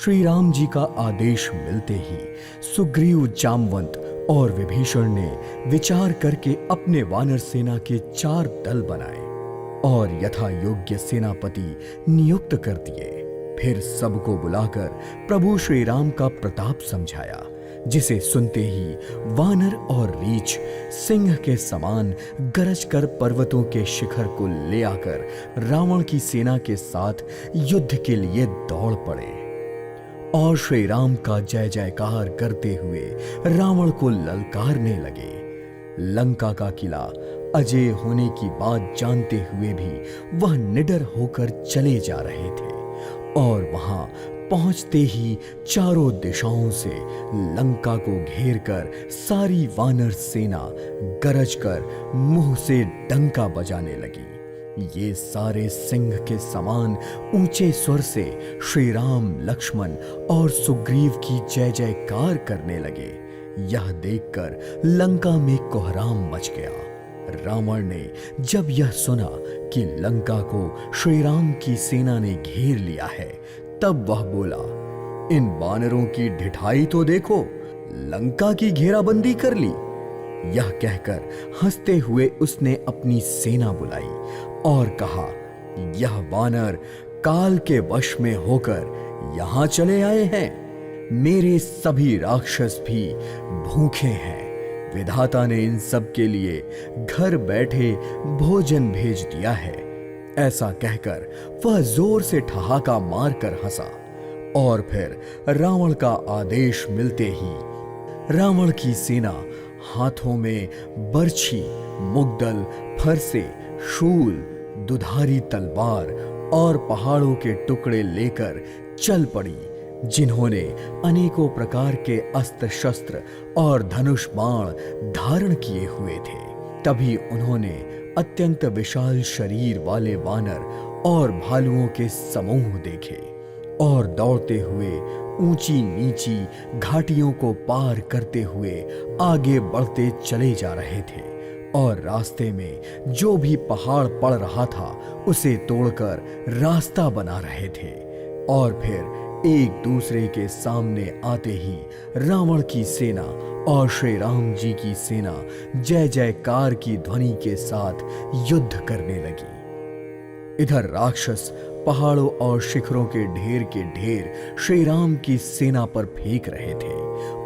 श्री राम जी का आदेश मिलते ही सुग्रीव, जामवंत और विभीषण ने विचार करके अपने वानर सेना के 4 दल बनाए और यथा योग्य सेनापति नियुक्त कर दिए। फिर सबको बुलाकर प्रभु श्री राम का प्रताप समझाया, जिसे सुनते ही वानर और रीछ सिंह के समान गरज कर पर्वतों के शिखर को ले आकर रावण की सेना के साथ युद्ध के लिए दौड़ पड़े और श्री राम का जय जयकार करते हुए रावण को ललकारने लगे। लंका का किला अजय होने की बात जानते हुए भी वह निडर होकर चले जा रहे थे और वहां पहुंचते ही चारों दिशाओं से लंका को घेर कर सारी वानर सेना गरज कर मुंह से डंका बजाने लगी। ये सारे सिंह के समान ऊंचे स्वर से श्री राम, लक्ष्मण और सुग्रीव की जय जयकार करने लगे। यह देखकर लंका में कोहराम मच गया। रावण ने जब यह सुना कि लंका को श्री राम की सेना ने घेर लिया है, तब वह बोला, इन वानरों की ढिठाई तो देखो, लंका की घेराबंदी कर ली। यह कहकर हंसते हुए उसने अपनी सेना बुलाई और कहा, यह वानर काल के वश में होकर यहां चले आए हैं। मेरे सभी राक्षस भी भूखे हैं। विधाता ने इन सब के लिए घर बैठे भोजन भेज दिया है। ऐसा कहकर वह जोर से ठहाका मारकर हंसा और फिर रावण का आदेश मिलते ही रावण की सेना हाथों में बर्छी, मुग्दल, फरसे, शूल, दुधारी तलवार और पहाड़ों के टुकड़े लेकर चल पड़ी, जिन्होंने अनेकों प्रकार के अस्त्र शस्त्र और धनुष बाण धारण किए हुए थे। तभी उन्होंने अत्यंत विशाल शरीर वाले वानर और भालुओं के समूह देखे और दौड़ते हुए ऊंची नीची घाटियों को पार करते हुए आगे बढ़ते चले जा रहे थे और रास्ते में जो भी पहाड़ पड़ रहा था उसे तोड़कर रास्ता बना रहे थे। और फिर एक दूसरे के सामने आते ही रावण की सेना और श्री राम जी की सेना जय जयकार की ध्वनि के साथ युद्ध करने लगी। इधर राक्षस पहाड़ों और शिखरों के ढेर श्री राम की सेना पर फेंक रहे थे।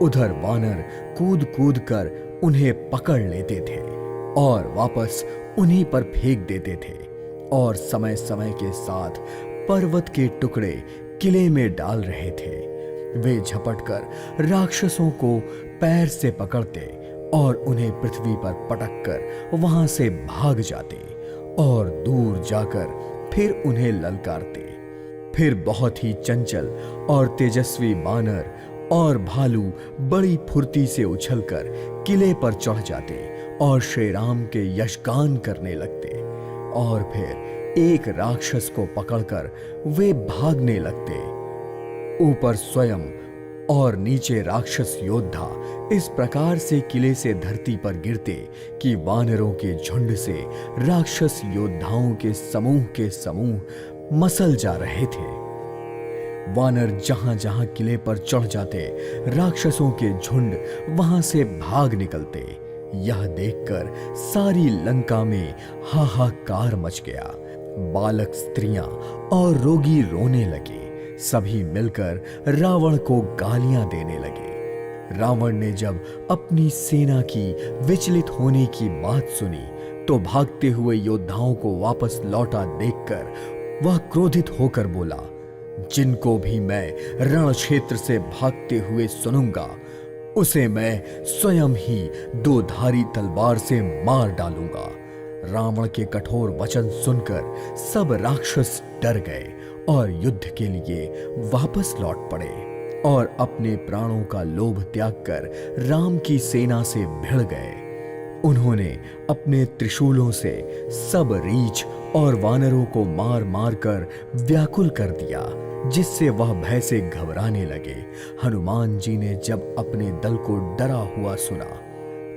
उधर वानर कूद कूद कर उन्हें पकड़ लेते थे और वापस उन्हीं पर फेंक देते थे और समय समय के साथ पर्वत के टुकड़े किले में डाल रहे थे। वे झपटकर राक्षसों को पैर से पकड़ते और उन्हें पृथ्वी पर पटककर वहां से भाग जाते और दूर जाकर फिर उन्हें ललकारते। फिर बहुत ही चंचल और तेजस्वी बानर और भालू बड़ी फुर्ती से उछलकर किले पर चढ़ जाते और श्री राम के यशगान करने लगते और फिर एक राक्षस को पकड़कर वे भागने लगते। ऊपर स्वयं और नीचे राक्षस योद्धा इस प्रकार से किले से धरती पर गिरते कि वानरों के झुंड से राक्षस योद्धाओं के समूह मसल जा रहे थे। वानर जहां जहां किले पर चढ़ जाते, राक्षसों के झुंड वहां से भाग निकलते। यह देखकर सारी लंका में हाहाकार मच गया। बालक, स्त्रियां और रोगी रोने लगे। सभी मिलकर रावण को गालियां देने लगे। रावण ने जब अपनी सेना की विचलित होने की बात सुनी तो भागते हुए योद्धाओं को वापस लौटा देखकर वह क्रोधित होकर बोला, जिनको भी मैं रण क्षेत्र से भागते हुए सुनूंगा उसे मैं स्वयं ही 2 धारी तलवार से मार डालूंगा। रावण के कठोर वचन सुनकर सब राक्षस डर गए और युद्ध के लिए वापस लौट पड़े और अपने प्राणों का लोभ त्याग कर राम की सेना से भिड़ गए। उन्होंने अपने त्रिशूलों से सब रीछ और वानरों को मार मार कर व्याकुल कर दिया, जिससे वह भय से घबराने लगे। हनुमान जी ने जब अपने दल को डरा हुआ सुना,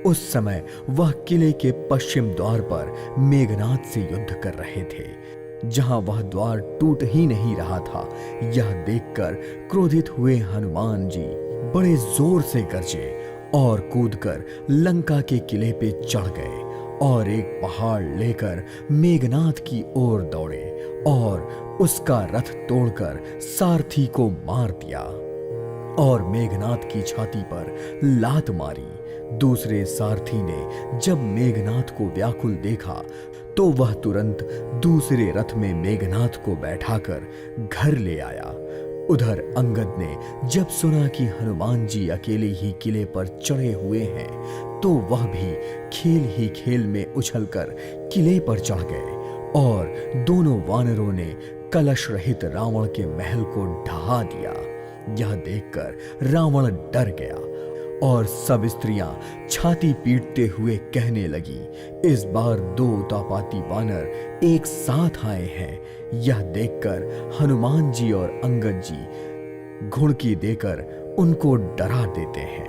उस समय वह किले के पश्चिम द्वार पर मेघनाद से युद्ध कर रहे थे। जहां वह द्वार टूट ही नहीं रहा था। यह देखकर क्रोधित हुए हनुमान जी बड़े जोर से गरजे और कूदकर लंका के किले पे चढ़ गए और एक पहाड़ लेकर मेघनाद की ओर दौड़े और उसका रथ तोड़कर सारथी को मार दिया और मेघनाद की छाती पर लात मारी। दूसरे सारथी ने जब मेघनाद को व्याकुल देखा तो वह तुरंत दूसरे रथ में मेघनाद को बैठाकर घर ले आया। उधर अंगद ने जब सुना कि हनुमान जी अकेले ही किले पर चढ़े हुए हैं तो वह भी खेल ही खेल में उछलकर किले पर चढ़ गए और दोनों वानरों ने कलश रहित रावण के महल को ढहा दिया। यह देखकर रावण डर गया और सब स्त्रियां छाती पीटते हुए कहने लगी, इस बार दो उत्पाती वानर एक साथ आए हैं। यह देखकर हनुमान जी और अंगद जी घुड़की देकर उनको डरा देते हैं।